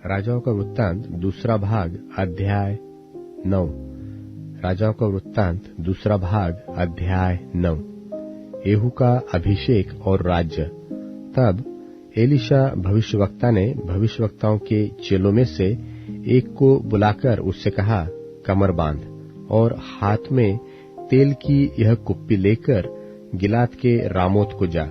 राजाओं का वृत्तांत दूसरा भाग अध्याय 9। राजाओं का वृत्तांत दूसरा भाग अध्याय 9। येहू का अभिषेक और राज्य। तब एलीशा भविष्यवक्ता ने भविष्यवक्ताओं के चेलों में से एक को बुलाकर उससे कहा, कमर बांध और हाथ में तेल की यह कुप्पी लेकर गिलाद के रामोत को जा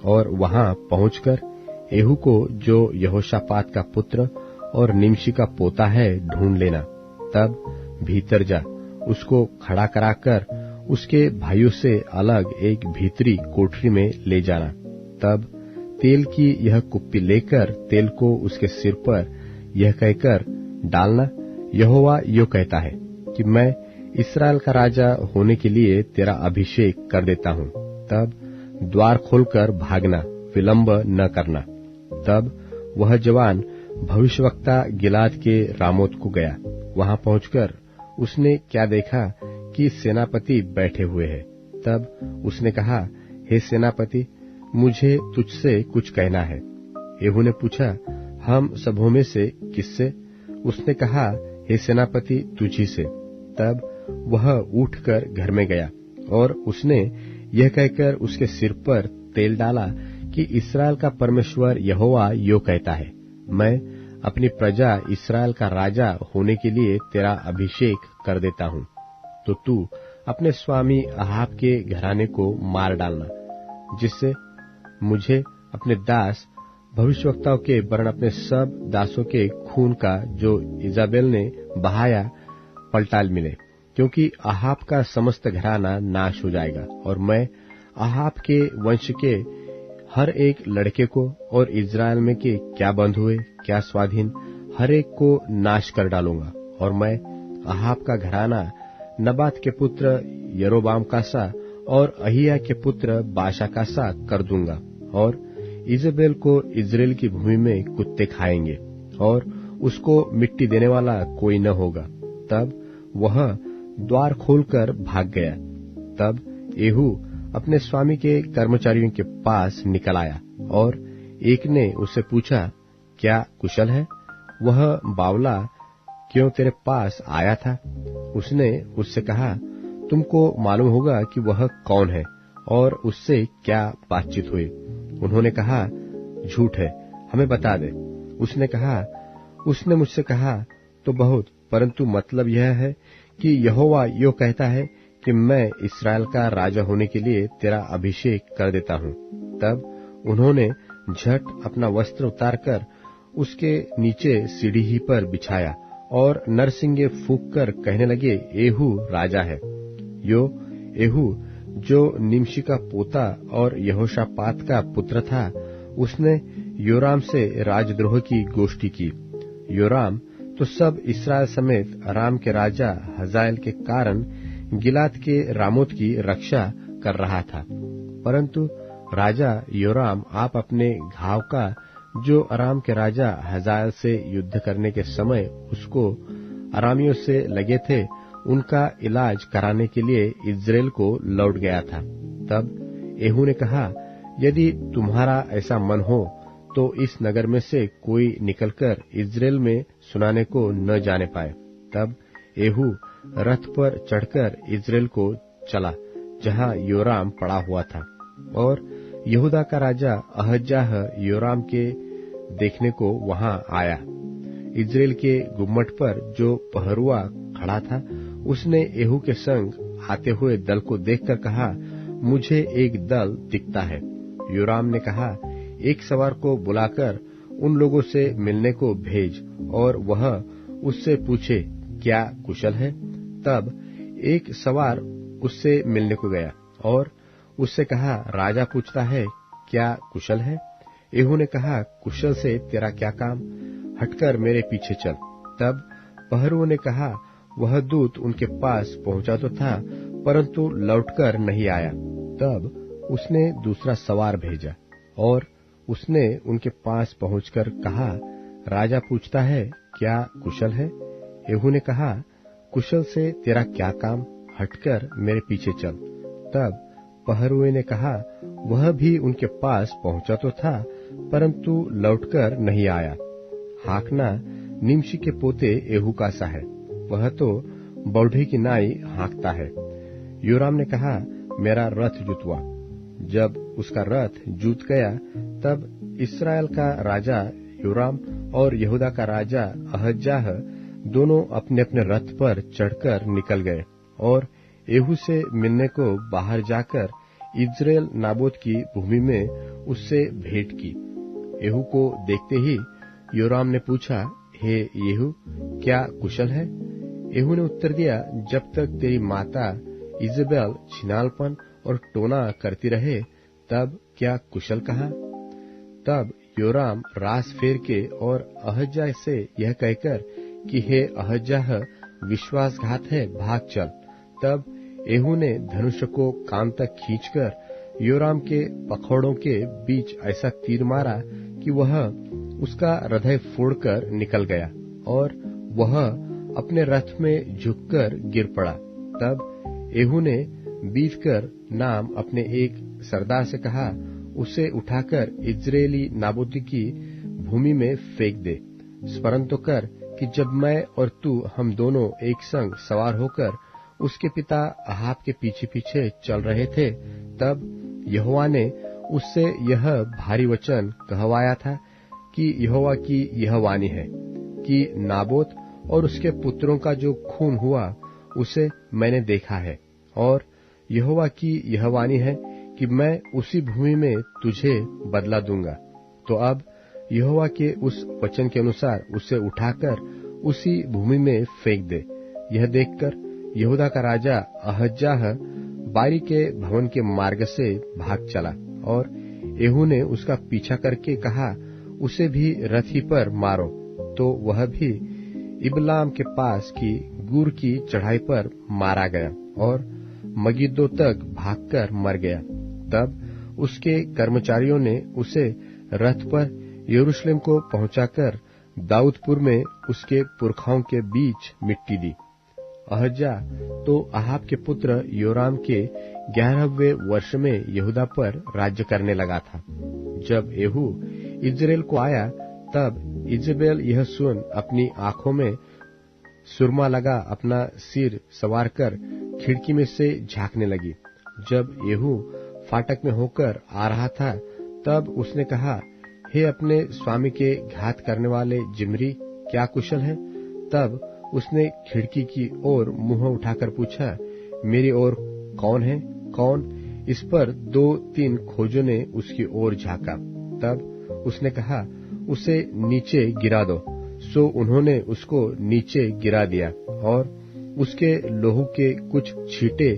और वहां पहुंचकर येहू को, जो यहोशापात का पुत्र और निमशी का पोता है, ढूंढ लेना। तब भीतर जा, उसको खड़ा कराकर उसके भाइयों से अलग एक भीतरी कोठरी में ले जाना। तब तेल की यह कुप्पी लेकर तेल को उसके सिर पर यह कहकर डालना, यहोवा यो कहता है कि मैं इस्राएल का राजा होने के लिए तेरा अभिषेक कर देता हूँ। तब द्वार खोलकर भागना, विलंब न करना। तब वह जवान भविष्यवक्ता गिलाद के रामोत को गया। वहां पहुंचकर उसने क्या देखा कि सेनापति बैठे हुए हैं। तब उसने कहा, हे सेनापति, मुझे तुझसे कुछ कहना है। येहू ने पूछा, हम सबों में से किससे? उसने कहा, हे सेनापति, तुझी से। तब वह उठकर घर में गया और उसने यह कहकर उसके सिर पर तेल डाला कि इस्राएल का परमेश्वर यहोवा यो कहता है, मैं अपनी प्रजा इस्राएल का राजा होने के लिए तेरा अभिषेक कर देता हूँ। तो तू अपने स्वामी अहाब के घराने को मार डालना, जिससे मुझे अपने दास भविष्यवक्ताओं के वरन अपने सब दासों के खून का, जो इजाबेल ने बहाया, पलटाल मिले, क्योंकि अहाब का समस्त घराना नाश हो जाएगा और मैं अहाब के वंश के हर एक लड़के को और इस्राएल में के क्या बंद हुए क्या स्वाधीन, हर एक को नाश कर डालूंगा। और मैं अहाब का घराना नबात के पुत्र यरोबाम का सा और अहिया के पुत्र बाशा का सा कर दूंगा, और इजेबेल को इस्राएल की भूमि में कुत्ते खाएंगे और उसको मिट्टी देने वाला कोई न होगा। तब वह द्वार खोलकर भाग गया। तब येहू अपने स्वामी के कर्मचारियों के पास निकल आया और एक ने उससे पूछा, क्या कुशल है? वह बावला क्यों तेरे पास आया था? उसने उससे कहा, तुमको मालूम होगा कि वह कौन है और उससे क्या बातचीत हुई। उन्होंने कहा, झूठ है, हमें बता दे। उसने कहा, उसने मुझसे कहा तो बहुत, परंतु मतलब यह है कि यहोवा यो कहता है कि मैं इस्राएल का राजा होने के लिए तेरा अभिषेक कर देता हूँ। तब उन्होंने झट अपना वस्त्र उतारकर उसके नीचे सीढ़ी ही पर बिछाया और नरसिंगे फूंक कर कहने लगे, येहू राजा है। यो येहू, जो निमशी का पोता और यहोशापात का पुत्र था, उसने योराम से राजद्रोह की गोष्ठी की। योराम तो सब इस्राएल समेत अराम के राजा हजाएल के कारण गिलाद के रामोत की रक्षा कर रहा था। परंतु राजा योराम आप अपने घाव का, जो अराम के राजा हजाएल से युद्ध करने के समय उसको अरामियों से लगे थे, उनका इलाज कराने के लिए इस्राएल को लौट गया था। तब येहू ने कहा, यदि तुम्हारा ऐसा मन हो तो इस नगर में से कोई निकलकर इस्राएल में सुनाने को न जाने पाए। तब येहू रथ पर चढ़कर इस्राएल को चला जहां योराम पड़ा हुआ था, और यहूदा का राजा अहज्याह योराम के देखने को वहां आया। इस्राएल के गुम्मट पर जो पहरुआ खड़ा था, उसने येहू के संग आते हुए दल को देखकर कहा, मुझे एक दल दिखता है। योराम ने कहा, एक सवार को बुलाकर उन लोगों से मिलने को भेज और वह उससे पूछे, क्या कुशल है? तब एक सवार उससे मिलने को गया और उससे कहा, राजा पूछता है, क्या कुशल है? येहू ने कहा, कुशल से तेरा क्या काम? हटकर मेरे पीछे चल। तब पहरुओं ने कहा, वह दूत उनके पास पहुंचा तो था, परंतु लौटकर नहीं आया। तब उसने दूसरा सवार भेजा और उसने उनके पास पहुंचकर कहा, राजा पूछता है, क्या कुशल है? येहू ने कहा, कुशल से तेरा क्या काम? हटकर मेरे पीछे चल। तब पहरुए ने कहा, वह भी उनके पास पहुंचा तो था, परंतु लौटकर नहीं आया। हाँकना निमशी के पोते एहू का सा है, वह तो बौढ़े की नाई हाँकता है। योराम ने कहा, मेरा रथ जुतवा। जब उसका रथ जूत गया, तब इस्राएल का राजा योराम और यहूदा का राजा अहज्याह दोनों अपने अपने रथ पर चढ़कर निकल गए और एहू से मिलने को बाहर जाकर इज्रेल नाबोत की भूमि में उससे भेंट की। एहू को देखते ही योराम ने पूछा, हे येहू, क्या कुशल है? एहू ने उत्तर दिया, जब तक तेरी माता इजेबेल छिनालपन और टोना करती रहे, तब क्या कुशल कहा? तब योराम रास फेर के और अहज्याह से यह कहकर कि हे अहज्याह, विश्वासघात है, भाग चल। तब एहू ने धनुष को कान तक खींचकर योराम के पखौड़ों के बीच ऐसा तीर मारा कि वह उसका हृदय फोड़कर निकल गया और वह अपने रथ में झुककर गिर पड़ा। तब एहू ने बीतकर नाम अपने एक सरदार से कहा, उसे उठाकर इज्राएली नाबोती की भूमि में फेंक दे। स्मरण तो कर कि जब मैं और तू हम दोनों एक संग सवार होकर उसके पिता अहाब के पीछे पीछे चल रहे थे, तब यहोवा ने उससे यह भारी वचन कहवाया था कि यहोवा की यह वाणी है कि नाबोत और उसके पुत्रों का जो खून हुआ उसे मैंने देखा है, और यहोवा की यह वाणी है कि मैं उसी भूमि में तुझे बदला दूंगा। तो अब यहोवा के उस वचन के अनुसार उसे उठाकर उसी भूमि में फेंक दे। यह देखकर यहूदा का राजा अहज्याह बारी के भवन के मार्ग से भाग चला और एहू ने उसका पीछा करके कहा, उसे भी रथ ही पर मारो। तो वह भी इबलाम के पास की गुर की चढ़ाई पर मारा गया और मगिद्दो तक भागकर मर गया। तब उसके कर्मचारियों ने उसे रथ पर यरूशलेम को पहुंचाकर दाऊदपुर में उसके पुरखाओं के बीच मिट्टी दी। अहज्याह तो अहाब के पुत्र योराम के 11वें वर्ष में यहूदा पर राज्य करने लगा था। जब एहू इज्रेल को आया, तब इजेबेल यह सुन अपनी आंखों में सुरमा लगा अपना सिर सवार कर खिड़की में से झांकने लगी। जब एहू फाटक में होकर आ रहा था, तब उसने कहा, हे अपने स्वामी के घात करने वाले जिम्री, क्या कुशल है? तब उसने खिड़की की ओर मुंह उठाकर पूछा, मेरी ओर कौन है? कौन? इस पर 2-3 खोजों ने उसकी ओर झांका। तब उसने कहा, उसे नीचे गिरा दो। सो उन्होंने उसको नीचे गिरा दिया और उसके लोहू के कुछ छींटे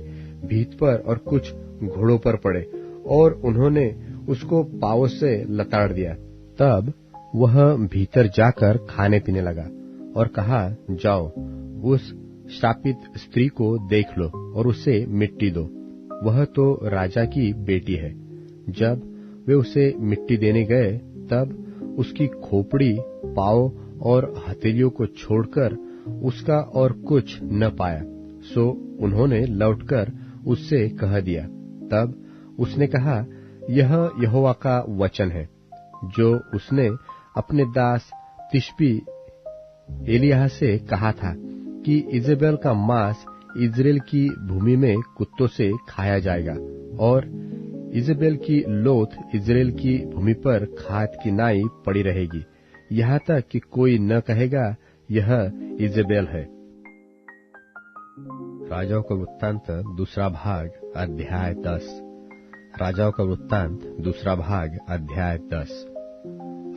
भीत पर और कुछ घोड़ों पर पड़े और उन्होंने उसको पांवों से लताड़ दिया। तब वह भीतर जाकर खाने पीने लगा और कहा, जाओ उस श्रापित स्त्री को देख लो और उसे मिट्टी दो, वह तो राजा की बेटी है। जब वे उसे मिट्टी देने गए, तब उसकी खोपड़ी, पांव और हथेलियों को छोड़कर उसका और कुछ न पाया। सो उन्होंने लौटकर उससे कह दिया। तब उसने कहा, यह यहोवा का वचन है जो उसने अपने दास तिशबी एलिय्याह से कहा था कि इजेबेल का मांस इज्रेल की भूमि में कुत्तों से खाया जाएगा और इजेबेल की लोथ इज्रेल की भूमि पर खाद की नाई पड़ी रहेगी, यहाँ तक कि कोई न कहेगा यह इजेबेल है। राजाओं का वृत्तांत दूसरा भाग अध्याय 10। राजाओं का वृत्तांत दूसरा भाग अध्याय 10।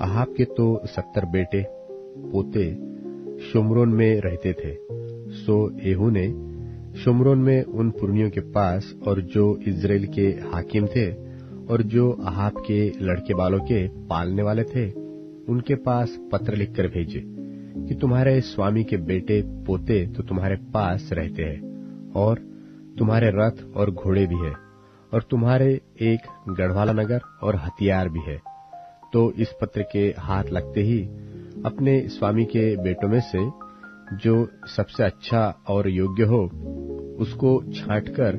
अहाब के तो 70 बेटे पोते शुम्रोन में रहते थे। सो एहू ने शुम्रोन में उन पुरनियों के पास और जो इज्राएल के हाकिम थे और जो अहाब के लड़के बालों के पालने वाले थे, उनके पास पत्र लिखकर भेजे कि तुम्हारे स्वामी के बेटे पोते तो तुम्हारे पास रहते हैं और तुम्हारे रथ और घोड़े भी है और तुम्हारे एक गढ़वाला नगर और हथियार भी है। तो इस पत्र के हाथ लगते ही अपने स्वामी के बेटों में से जो सबसे अच्छा और योग्य हो उसको छांटकर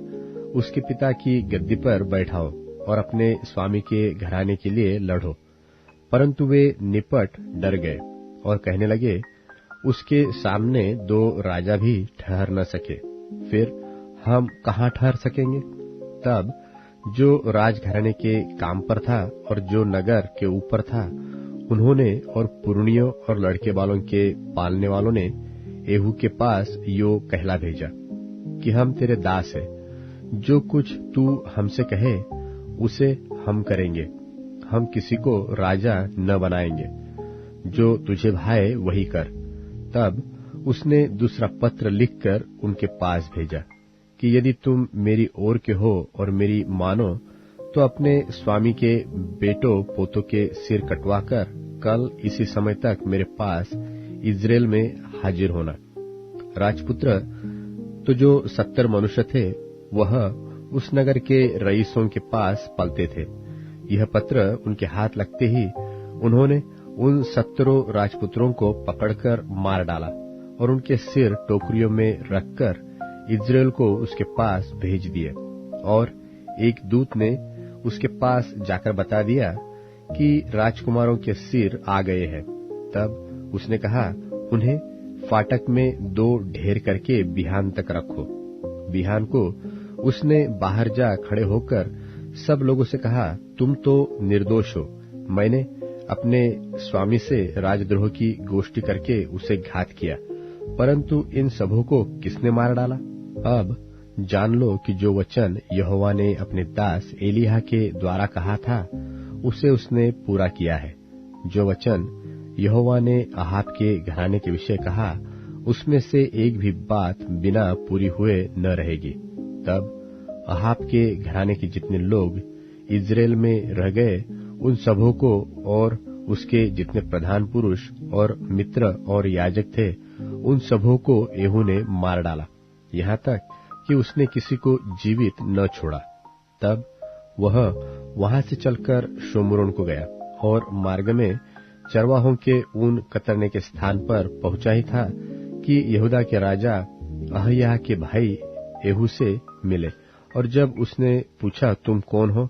उसके पिता की गद्दी पर बैठाओ और अपने स्वामी के घराने के लिए लड़ो। परंतु वे निपट डर गए और कहने लगे, उसके सामने 2 राजा भी ठहर न सके, फिर हम कहाँ ठहर सकेंगे? तब जो राजघराने के काम पर था और जो नगर के ऊपर था, उन्होंने और पुरनियों और लड़के बालों के पालने वालों ने एहू के पास यो कहला भेजा कि हम तेरे दास है, जो कुछ तू हमसे कहे उसे हम करेंगे, हम किसी को राजा न बनाएंगे, जो तुझे भाए वही कर। तब उसने दूसरा पत्र लिखकर उनके पास भेजा कि यदि तुम मेरी ओर के हो और मेरी मानो, तो अपने स्वामी के बेटों पोतों के सिर कटवाकर कल इसी समय तक मेरे पास इज़राइल में हाजिर होना। राजपुत्र तो जो 70 मनुष्य थे, वह उस नगर के रईसों के पास पलते थे। यह पत्र उनके हाथ लगते ही उन्होंने उन 70 राजपुत्रों को पकड़कर मार डाला और उनके सिर टोकरियों में रखकर इज़राइल को उसके पास भेज दिए। और एक दूत ने उसके पास जाकर बता दिया कि राजकुमारों के सिर आ गए हैं। तब उसने कहा, उन्हें फाटक में 2 ढेर करके बिहान तक रखो। बिहान को उसने बाहर जा खड़े होकर सब लोगों से कहा, तुम तो निर्दोष हो, मैंने अपने स्वामी से राजद्रोह की गोष्ठी करके उसे घात किया, परंतु इन सबों को किसने मार डाला? अब जान लो कि जो वचन यहोवा ने अपने दास एलिय्याह के द्वारा कहा था, उसे उसने पूरा किया है। जो वचन यहोवा ने अहाब के घराने के विषय कहा, उसमें से एक भी बात बिना पूरी हुए न रहेगी। तब अहाब के घराने के जितने लोग इज़राइल में रह गए, उन सबों को और उसके जितने प्रधान पुरुष और मित्र और याजक थे, उन सबों को एहू ने मार डाला, यहाँ तक कि उसने किसी को जीवित न छोड़ा। तब वह वहां से चलकर शोम्रोन को गया और मार्ग में चरवाहों के ऊन कतरने के स्थान पर पहुंचा ही था कि यहूदा के राजा अहयाह के भाई एहू से मिले। और जब उसने पूछा, तुम कौन हो?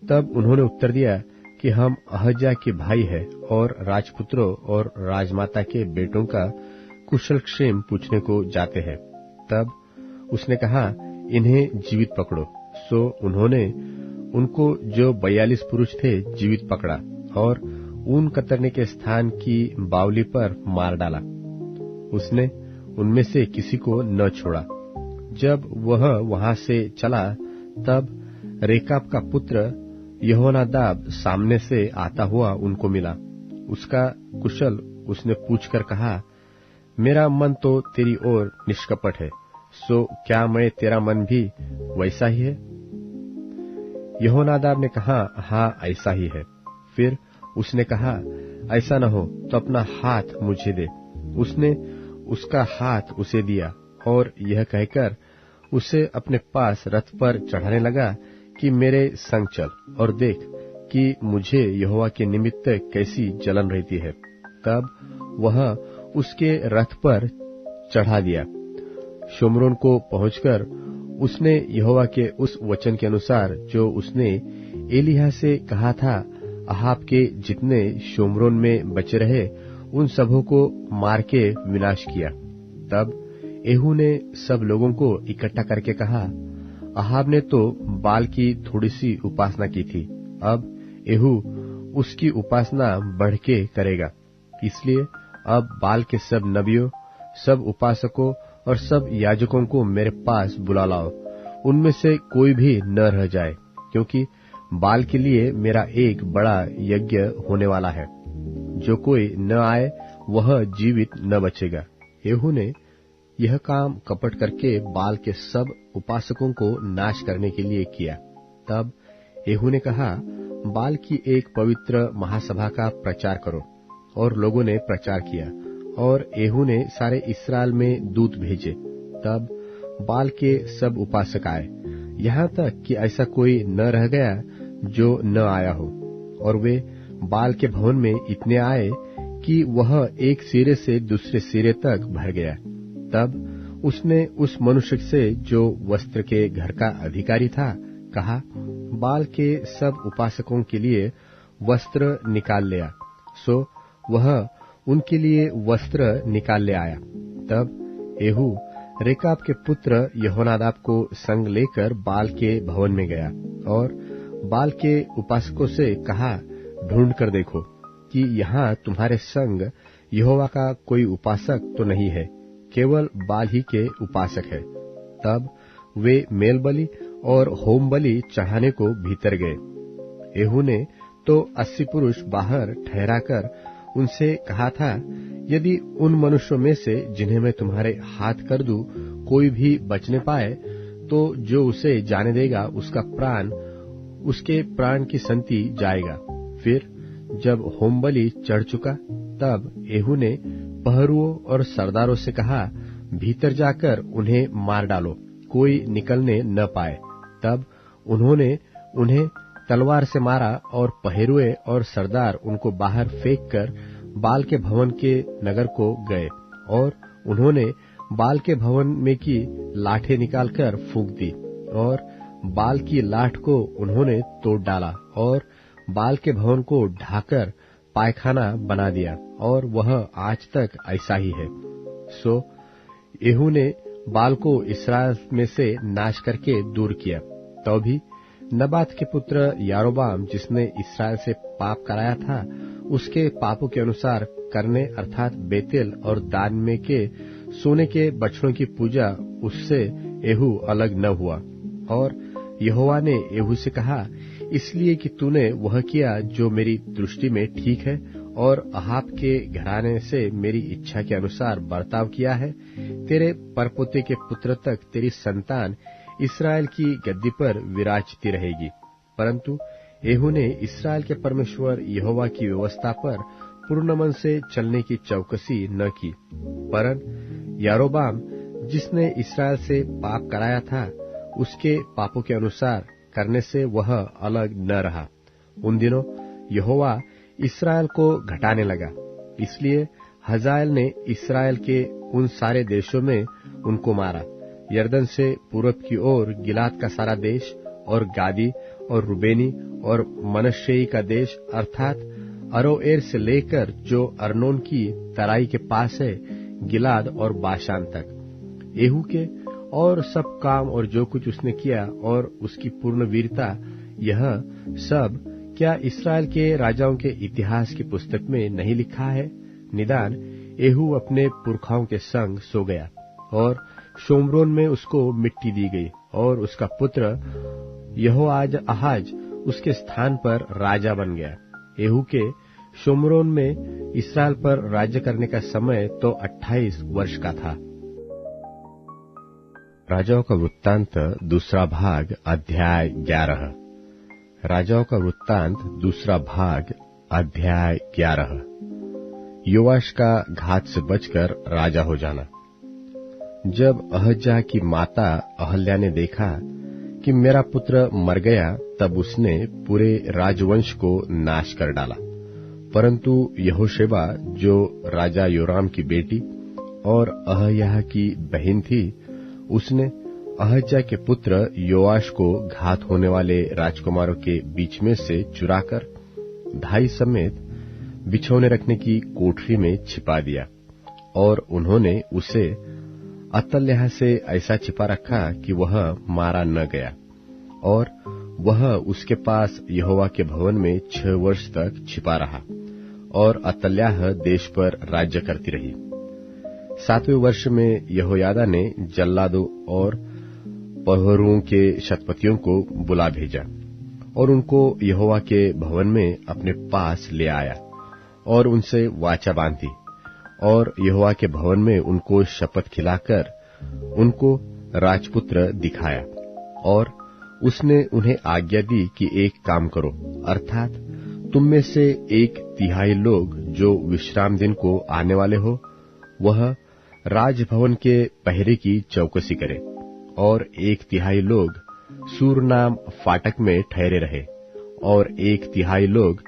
तब उन्होंने उत्तर दिया कि हम अहज्याह के भाई हैं और राजपुत्रों और राजमाता के बेटों का कुशल क्षेम पूछने को जाते हैं। तब उसने कहा, इन्हें जीवित पकड़ो। सो उन्होंने उनको जो 42 पुरुष थे जीवित पकड़ा और ऊन कतरने के स्थान की बावली पर मार डाला। उसने उनमें से किसी को न छोड़ा। जब वह वहां से चला, तब रेकाब का पुत्र यहोनादाब सामने से आता हुआ उनको मिला। उसका कुशल उसने पूछकर कहा, मेरा मन तो तेरी ओर निष्कपट है, सो क्या मैं तेरा मन भी वैसा ही है? यहोनादाब ने कहा, हाँ ऐसा ही है। फिर उसने कहा, ऐसा न हो तो अपना हाथ मुझे दे। उसने उसका हाथ उसे दिया और यह कहकर उसे अपने पास रथ पर चढ़ाने लगा कि मेरे संग चल और देख कि मुझे यहोवा के निमित्त कैसी जलन रहती है। तब वह उसके रथ पर चढ़ा दिया। शोम्रोन को पहुंचकर उसने यहोवा के उस वचन के अनुसार जो उसने एलिय्याह से कहा था, अहाब के जितने शोम्रोन में बचे रहे उन सबों को मार के विनाश किया। तब एहू ने सब लोगों को इकट्ठा करके कहा, अहाब ने तो बाल की थोड़ी सी उपासना की थी, अब एहू उसकी उपासना बढ़ के करेगा। इसलिए अब बाल के सब नबियों, सब उपासकों और सब याजकों को मेरे पास बुला लाओ। उनमें से कोई भी न रह जाए, क्योंकि बाल के लिए मेरा एक बड़ा यज्ञ होने वाला है। जो कोई न आए वह जीवित न बचेगा। एहू ने यह काम कपट करके बाल के सब उपासकों को नाश करने के लिए किया। तब एहू ने कहा, बाल की एक पवित्र महासभा का प्रचार करो। और लोगों ने प्रचार किया और एहू ने सारे इस्राएल में दूत भेजे। तब बाल के सब उपासक आए, यहाँ तक कि ऐसा कोई न रह गया जो न आया हो। और वे बाल के भवन में इतने आए कि वह एक सिरे से दूसरे सिरे तक भर गया। तब उसने उस मनुष्य से जो वस्त्र के घर का अधिकारी था कहा, बाल के सब उपासकों के लिए वस्त्र निकाल लिया। सो वह उनके लिए वस्त्र निकाल ले आया। तब एहू रेकाब के पुत्र यहोनादाब को संग लेकर बाल के भवन में गया और बाल के उपासकों से कहा, ढूंढ कर देखो कि यहाँ तुम्हारे संग यहोवा का कोई उपासक तो नहीं है, केवल बाल ही के उपासक है। तब वे मेल बलि और होम बलि चढ़ाने को भीतर गए। एहू ने तो 80 पुरुष बाहर ठहराकर उनसे कहा था, यदि उन मनुष्यों में से जिन्हें मैं तुम्हारे हाथ कर दूं कोई भी बचने पाए, तो जो उसे जाने देगा उसके प्राण की संति जाएगा। फिर जब होम बलि चढ़ चुका, तब एहू ने पहरुओं और सरदारों से कहा, भीतर जाकर उन्हें मार डालो, कोई निकलने न पाए। तब उन्होंने उन्हें तलवार से मारा और पहरुए और सरदार उनको बाहर फेंककर बाल के भवन के नगर को गए और उन्होंने बाल के भवन में की लाठें निकालकर फूंक दी और बाल की लाठ को उन्होंने तोड़ डाला और बाल के भवन को ढाकर पायखाना बना दिया और वह आज तक ऐसा ही है। सो एहू ने बाल को इस्राएल में से नाश करके दूर किया। तो भी नबात के पुत्र यारोबाम, जिसने इस्राएल से पाप कराया था, उसके पापों के अनुसार करने अर्थात बेतेल और दान में के सोने के बछड़ों की पूजा, उससे एहू अलग न हुआ। और यहोवा ने एहू से कहा, इसलिए कि तूने वह किया जो मेरी दृष्टि में ठीक है और अहाब के घराने से मेरी इच्छा के अनुसार बर्ताव किया है, तेरे परपोते के पुत्र तक तेरी संतान इस्राएल की गद्दी पर विराजती रहेगी। परंतु एहू ने इस्राएल के परमेश्वर यहोवा की व्यवस्था पर पूर्ण मन से चलने की चौकसी न की, परन यारोबाम, जिसने इस्राएल से पाप कराया था, उसके पापों के अनुसार करने से वह अलग न रहा। उन दिनों यहोवा इस्राएल को घटाने लगा, इसलिए हजाएल ने इस्राएल के उन सारे देशों में उनको मारा, यरदन से पूरब की ओर गिलाद का सारा देश और गादी और रुबेनी और मनश्शेई का देश अर्थात अरोएर से लेकर जो अर्नोन की तराई के पास है, गिलाद और बाशान तक। एहू के और सब काम और जो कुछ उसने किया और उसकी पूर्ण वीरता, यह सब क्या इस्राएल के राजाओं के इतिहास की पुस्तक में नहीं लिखा है? निदान एहू अपने पुरखाओं के संग सो गया और शोम्रोन में उसको मिट्टी दी गई और उसका पुत्र यहोआहाज उसके स्थान पर राजा बन गया। एहू के शोम्रोन में इस्राएल पर राज्य करने का समय तो 28 वर्ष का था। राजाओं का वृत्तांत दूसरा भाग अध्याय 11। राजाओं का वृत्तांत दूसरा भाग अध्याय 11। योआश का घात से बचकर राजा हो जाना। जब अहज्याह की माता अहल्या ने देखा कि मेरा पुत्र मर गया, तब उसने पूरे राजवंश को नाश कर डाला। परंतु यहोशेबा, जो राजा योराम की बेटी और अहयाह की बहन थी, उसने अहज्याह के पुत्र योआश को घात होने वाले राजकुमारों के बीच में से चुराकर धाई समेत बिछौने रखने की कोठरी में छिपा दिया और उन्होंने उसे अतल्याह से ऐसा छिपा रखा कि वह मारा न गया और वह उसके पास यहोवा के भवन में 6 वर्ष तक छिपा रहा और अतल्याह देश पर राज्य करती रही। 7वें वर्ष में यहोयादा ने जल्लादों और पहरुओं के शतपतियों को बुला भेजा और उनको यहोवा के भवन में अपने पास ले आया और उनसे वाचा बांधी और यहोवा के भवन में उनको शपथ खिलाकर उनको राजपुत्र दिखाया। और उसने उन्हें आज्ञा दी कि एक काम करो, अर्थात तुम में से 1/3 लोग जो विश्राम दिन को आने वाले हो, वह राजभवन के पहरे की चौकसी करे और 1/3 लोग सूर नाम फाटक में ठहरे रहे और 1/3 लोग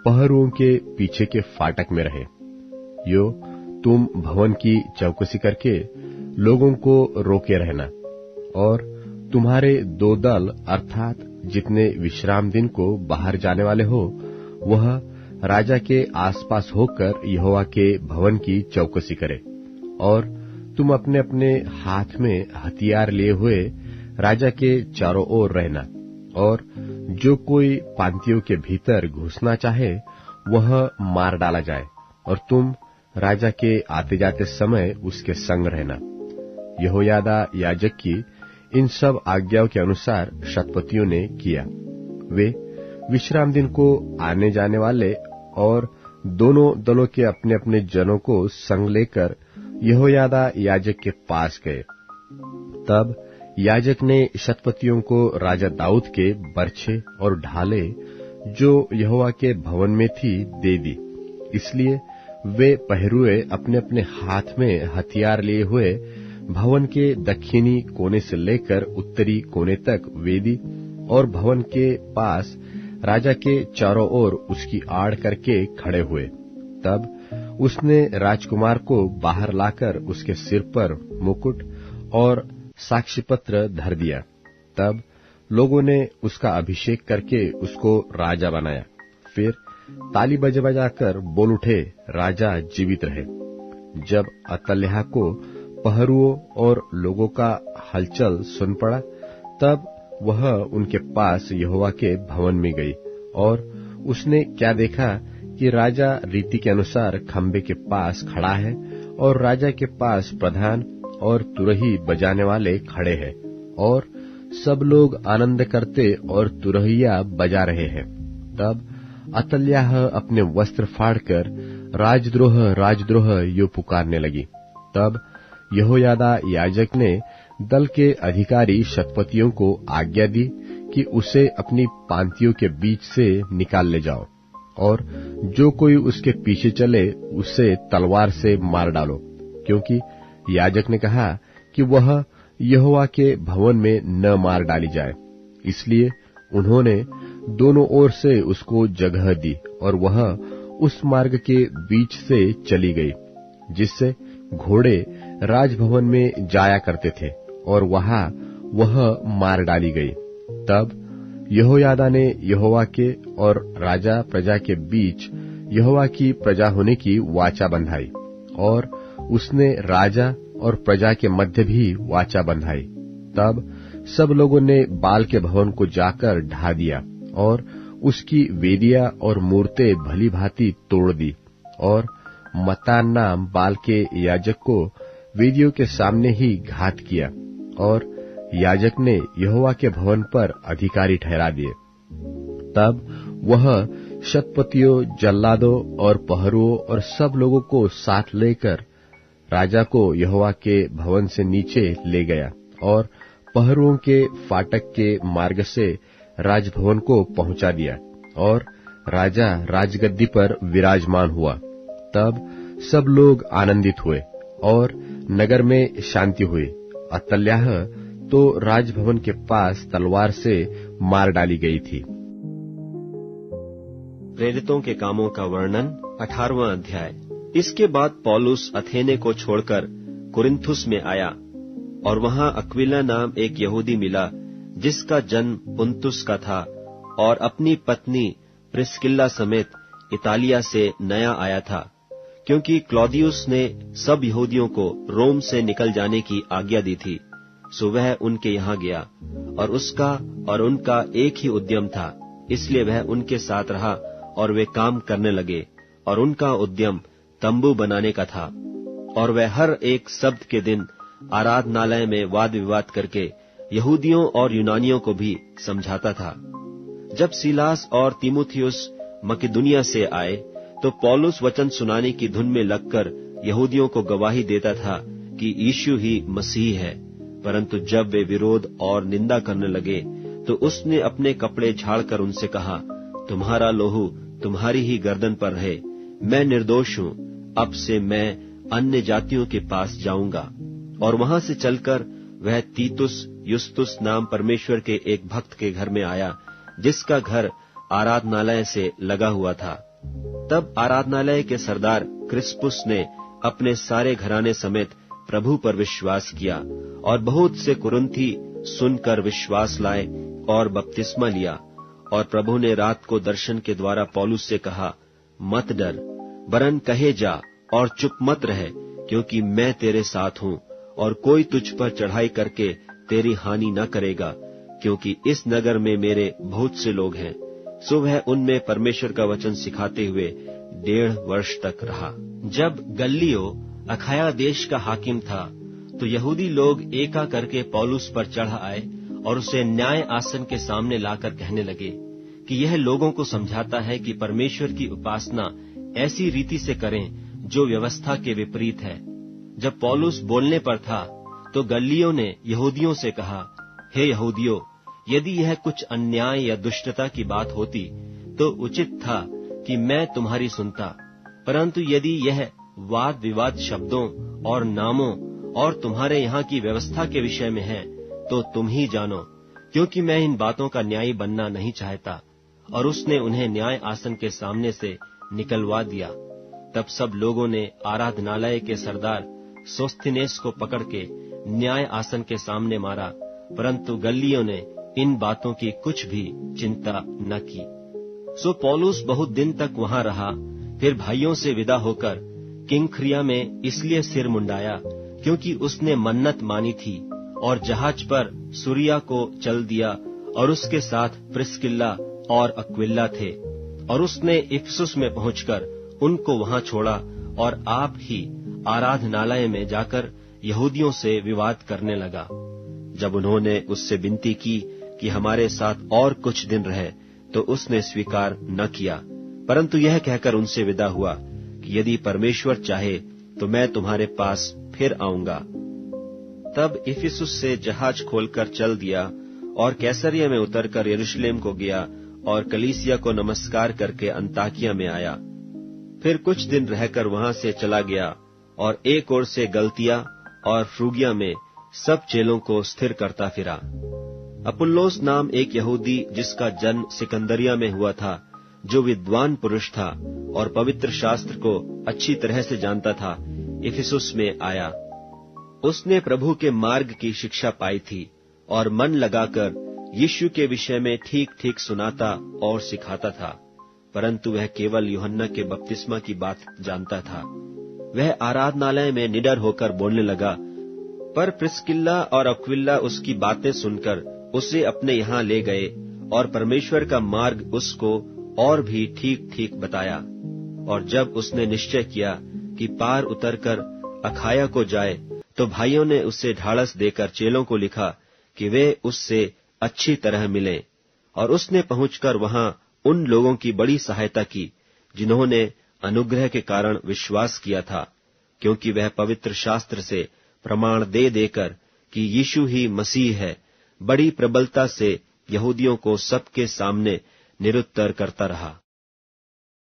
पहरुओं के पीछे के फाटक में रहे। यो तुम भवन की चौकसी करके लोगों को रोके रहना और तुम्हारे 2 दल अर्थात जितने विश्राम दिन को बाहर जाने वाले हो, वह राजा के आसपास होकर यहोवा के भवन की चौकसी करे, और तुम अपने अपने हाथ में हथियार लिए हुए राजा के चारों ओर रहना, और जो कोई पांतियों के भीतर घुसना चाहे वह मार डाला जाए, और तुम राजा के आते जाते समय उसके संग रहना। यहोयादा याजक की इन सब आज्ञाओं के अनुसार शतपतियों ने किया। वे विश्राम दिन को आने जाने वाले और दोनों दलों के अपने अपने जनों को संग लेकर यहोयादा याजक के पास गए। तब याजक ने शतपतियों को राजा दाऊद के बर्छे और ढाले जो यहोवा के भवन में थी दे दी। इसलिए वे पहरुए अपने अपने हाथ में हथियार लिए हुए भवन के दक्षिणी कोने से लेकर उत्तरी कोने तक वेदी और भवन के पास राजा के चारों ओर उसकी आड़ करके खड़े हुए। तब उसने राजकुमार को बाहर लाकर उसके सिर पर मुकुट और साक्षीपत्र धर दिया। तब लोगों ने उसका अभिषेक करके उसको राजा बनाया। फिर ताली बजाकर बोल उठे, राजा जीवित रहे। जब अतल्याह को पहरुओं और लोगों का हलचल सुन पड़ा, तब वह उनके पास यहोवा के भवन में गई, और उसने क्या देखा कि राजा रीति के अनुसार खंबे के पास खड़ा है, और राजा के पास प्रधान और तुरही बजाने वाले खड़े हैं, और सब लोग आनंद करते और तुरहिया बजा रहे हैं। तब अतल्याह अपने वस्त्र फाड़कर राजद्रोह राजद्रोह यो पुकारने लगी। तब यहोयादा याजक ने दल के अधिकारी शतपतियों को आज्ञा दी कि उसे अपनी पांतियों के बीच से निकाल ले जाओ, और जो कोई उसके पीछे चले उसे तलवार से मार डालो, क्योंकि याजक ने कहा कि वह यहोवा के भवन में न मार डाली जाए। इसलिए उन्होंने दोनों ओर से उसको जगह दी, और वह उस मार्ग के बीच से चली गई जिससे घोड़े राजभवन में जाया करते थे, और वहां वह मार डाली गई। तब यहोयादा ने यहोवा के और राजा प्रजा के बीच यहोवा की प्रजा होने की वाचा बंधाई, और उसने राजा और प्रजा के मध्य भी वाचा बंधाई। तब सब लोगों ने बाल के भवन को जाकर ढा दिया, और उसकी वेदियां और मूर्तें भली भांति तोड़ दी, और मत्तान नाम बाल के याजक को वेदियों के सामने ही घात किया, और याजक ने यहोवा के भवन पर अधिकारी ठहरा दिए। तब वह शतपतियों, जल्लादों और पहरुओं और सब लोगों को साथ लेकर राजा को यहोवा के भवन से नीचे ले गया, और पहरुओं के फाटक के मार्ग से राजभवन को पहुंचा दिया, और राजा राजगद्दी पर विराजमान हुआ। तब सब लोग आनंदित हुए, और नगर में शांति हुई। अतल्याह तो राजभवन के पास तलवार से मार डाली गई थी। प्रेरितों के कामों का वर्णन 18वां अध्याय। इसके बाद पौलुस अथेने को छोड़कर कुरिन्थुस में आया, और वहां अक्विला नाम एक यहूदी मिला जिसका जन्म पुन्तुस का था, और अपनी पत्नी प्रिस्किल्ला समेत इतालिया से नया आया था, क्योंकि क्लौदियुस ने सब यहूदियों को रोम से निकल जाने की आज्ञा दी थी। सो वह उनके यहाँ गया, और उसका और उनका एक ही उद्यम था, इसलिए वह उनके साथ रहा, और वे काम करने लगे, और उनका उद्यम तंबू बनाने का था। और वह हर एक सब्त के दिन आराधनालय में वाद विवाद करके यहूदियों और यूनानियों को भी समझाता था। जब सीलास और तीमुथियुस मकिदुनिया से आए, तो पौलुस वचन सुनाने की धुन में लगकर यहूदियों को गवाही देता था कि यीशु ही मसीह है। परंतु जब वे विरोध और निंदा करने लगे, तो उसने अपने कपड़े झाड़कर उनसे कहा, तुम्हारा लोहू तुम्हारी ही गर्दन पर रहे, मैं निर्दोष हूँ। अब से मैं अन्य जातियों के पास जाऊंगा। और वहां से चलकर वह तीतुस युस्तुस नाम परमेश्वर के एक भक्त के घर में आया, जिसका घर आराधनालय से लगा हुआ था। तब आराधनालय के सरदार क्रिस्पुस ने अपने सारे घराने समेत प्रभु पर विश्वास किया, और बहुत से कुरिन्थी सुनकर विश्वास लाए और बपतिस्मा लिया। और प्रभु ने रात को दर्शन के द्वारा पौलुस से कहा, मत डर, वरन कहे जा और चुप मत रह, क्योंकि मैं तेरे साथ हूँ और कोई तुझ पर चढ़ाई करके तेरी हानि न करेगा, क्योंकि इस नगर में मेरे बहुत से लोग हैं। सो वह उनमें परमेश्वर का वचन सिखाते हुए 1.5 वर्ष तक रहा। जब गल्लियो अखाया देश का हाकिम था, तो यहूदी लोग एका करके पौलुस पर चढ़ आए और उसे न्याय आसन के सामने लाकर कहने लगे कि यह लोगों को समझाता है कि परमेश्वर की उपासना ऐसी रीति से करें जो व्यवस्था के विपरीत है। जब पौलुस बोलने पर था, तो गल्लियो ने यहूदियों से कहा, हे यहूदियों, यदि यह कुछ अन्याय या दुष्टता की बात होती तो उचित था कि मैं तुम्हारी सुनता, परंतु यदि यह वाद विवाद शब्दों और नामों और तुम्हारे यहाँ की व्यवस्था के विषय में है, तो तुम ही जानो, क्योंकि मैं इन बातों का न्यायी बनना नहीं चाहता। और उसने उन्हें न्याय आसन के सामने से निकलवा दिया। तब सब लोगों ने आराधनालय के सरदार सोस्थिनेस को पकड़ के न्याय आसन के सामने मारा, परंतु गल्लियो ने इन बातों की कुछ भी चिंता न की। सो पौलुस बहुत दिन तक वहां रहा। फिर भाइयों से विदा होकर किंख्रिया में इसलिए सिर मुंडाया क्योंकि उसने मन्नत मानी थी, और जहाज पर सूरिया को चल दिया, और उसके साथ प्रिस्किल्ला और अक्विला थे। और उसने इफिसुस में पहुंचकर उनको वहां छोड़ा, और आप ही आराधनालय में जाकर यहूदियों से विवाद करने लगा। जब उन्होंने उससे विनती की कि हमारे साथ और कुछ दिन रहे, तो उसने स्वीकार न किया, परंतु यह कहकर उनसे विदा हुआ कि यदि परमेश्वर चाहे तो मैं तुम्हारे पास फिर आऊंगा। तब इफिसुस से जहाज खोलकर चल दिया और कैसरिया में उतरकर यरूशलेम को गया और कलीसिया को नमस्कार करके अंताकिया में आया। फिर कुछ दिन रहकर वहां से चला गया और एक ओर से गलतिया और फ्रूगिया में सब चेलों को स्थिर करता फिरा। अपुल्लोस नाम एक यहूदी, जिसका जन्म सिकंदरिया में हुआ था, जो विद्वान पुरुष था और पवित्र शास्त्र को अच्छी तरह से जानता था, इफिसुस में आया। उसने प्रभु के मार्ग की शिक्षा पाई थी और मन लगाकर यीशु के विषय में ठीक ठीक सुनाता और सिखाता था, परंतु वह केवल यूहन्ना के बपतिस्मा की बात जानता था। वह आराधनालय में निडर होकर बोलने लगा, पर प्रिस्किल्ला और अक्विला उसकी बातें सुनकर उसे अपने यहाँ ले गए और परमेश्वर का मार्ग उसको और भी ठीक ठीक बताया। और जब उसने निश्चय किया कि पार उतरकर अखाया को जाए, तो भाइयों ने उसे ढाढ़स देकर चेलों को लिखा कि वे उससे अच्छी तरह मिलें। और उसने पहुंचकर वहां उन लोगों की बड़ी सहायता की जिन्होंने अनुग्रह के कारण विश्वास किया था, क्योंकि वह पवित्र शास्त्र से प्रमाण दे देकर कि यीशु ही मसीह है, बड़ी प्रबलता से यहूदियों को सबके सामने निरुत्तर करता रहा।